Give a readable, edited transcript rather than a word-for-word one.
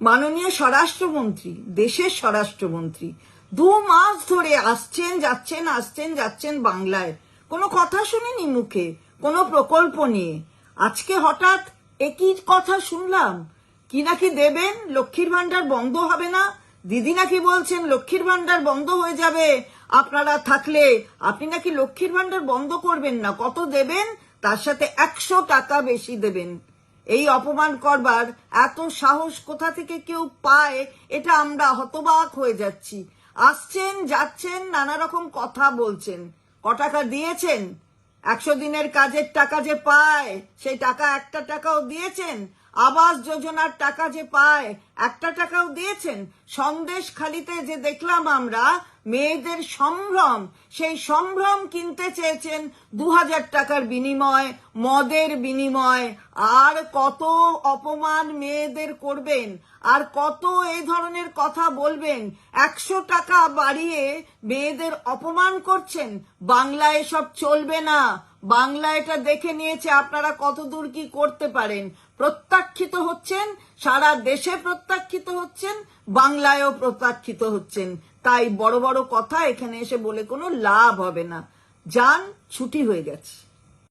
মাননীয় স্বরাষ্ট্রমন্ত্রী, দেশের স্বরাষ্ট্রমন্ত্রী 2 মাস ধরে আসছেন যাচ্ছেন বাংলায়, কোনো কথা শুনিনি মুখে, কোনো প্রকল্প নিয়ে। আজকে হঠাৎ একই কথা শুনলাম, কি নাকি দেবেন, লক্ষ্মীর ভান্ডার বন্ধ হবে না। দিদি নাকি বলছেন লক্ষ্মীর ভান্ডার বন্ধ হয়ে যাবে আপনারা থাকলে, আপনি নাকি লক্ষ্মীর ভান্ডার বন্ধ করবেন না, কত দেবেন, তার সাথে 100 টাকা বেশি দেবেন। এই অপমান করবার এত সাহস কোথা থেকে কেউ পায়, এটা আমরা হতবাক হয়ে যাচ্ছি। আসছেন যাচ্ছেন, নানা রকম কথা বলছেন। ক টাকা দিয়েছেন? 100 দিনের কাজের টাকা যে পায়, সেই টাকা একটা টাকাও দিয়েছেন? আবাস যোজনার টাকা যে পায়, একটা টাকাও দিয়েছেন? সন্দেশখালিতে যে দেখলাম আমরা মেয়েদের সম্ভ্রম, সেই সম্ভ্রম কিনতে চেয়েছেন 2000 টাকার বিনিময়, মদের বিনিময়। আর কত অপমান মেয়েদের করবেন, আর কত এই ধরনের কথা বলবেন? 100 টাকা বাড়িয়ে মেয়েদের অপমান করছেন। বাংলা এসব চলবে না। বাংলা এটা দেখে নিয়েছে আপনারা কতদূর কি করতে পারেন। প্রত্যাখ্যিত হচ্ছেন, সারা দেশে প্রত্যাখ্যিত হচ্ছেন, বাংলায়ও প্রত্যাখ্যিত হচ্ছেন। তাই বড় বড় কথা এখানে এসে বলে কোনো লাভ হবে না। যান, ছুটি হয়ে গেছে।